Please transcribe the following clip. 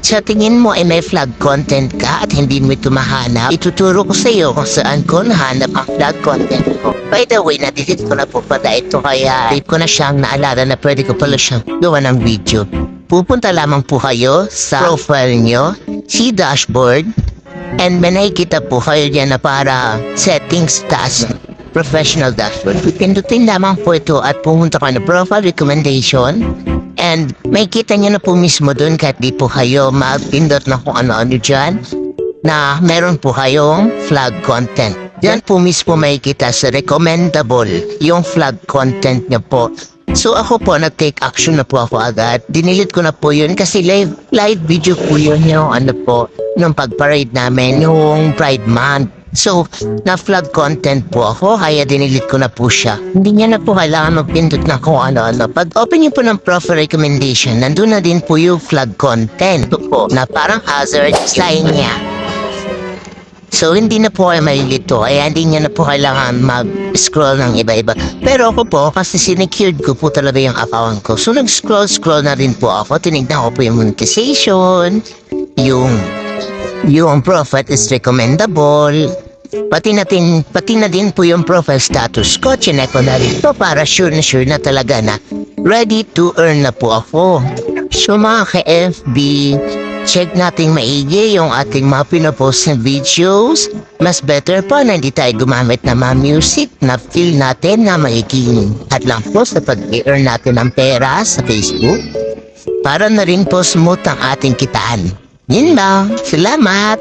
sa tingin mo ay may flag content ka at hindi mo ito mahanap, ituturo ko sa iyo kung saan ko nahanap ang flag content ko. By the way, na-delete ko na po pala ito kaya hindi ko na siyang naalala na pwede ko pala siyang gawa ng video. Pupunta lamang po kayo sa profile nyo, si dashboard, and may nakikita po kayo dyan na para settings task. Professional dashboard. Pindutin lamang po ito at pumunta ka na profile recommendation and may kita nyo na po mismo dun kahit di po kayo magpindot na kung ano-ano dyan na meron po kayong flag content. Diyan po mismo may kita sa recommendable yung flag content nyo po. So ako po nag-take action na po ako agad. Dinilit ko na po yun kasi live video po yun yung ano po nung pag-parade namin yung Pride Month. So, na-flag content po ako, kaya dinilit ko na po siya. Hindi niya na po kailangan magpindot na kung ano-ano. Pag open niyo po ng profile recommendation, nandun na din po yung flag content po, na parang hazard sign niya. So, hindi na po kayo malilito, kaya hindi niya na po kailangan mag-scroll ng iba-iba. Pero ako po, kasi sinecured ko po talaga yung account ko. So, nag-scroll na rin po ako. Tinignan ko po yung monetization, yung profile is recommendable. Pati na din po yung profile status ko. Chinek ko na rin to para sure na talaga na ready to earn na po ako. So mga ka-FB, check nating maigi yung ating mga pinapost na videos. Mas better pa na hindi tayo gumamit ng mga music na feel natin na maiging. At lang po sa pag-earn natin ng pera sa Facebook para na rin po smooth ang ating kitaan. Yun lang. Salamat!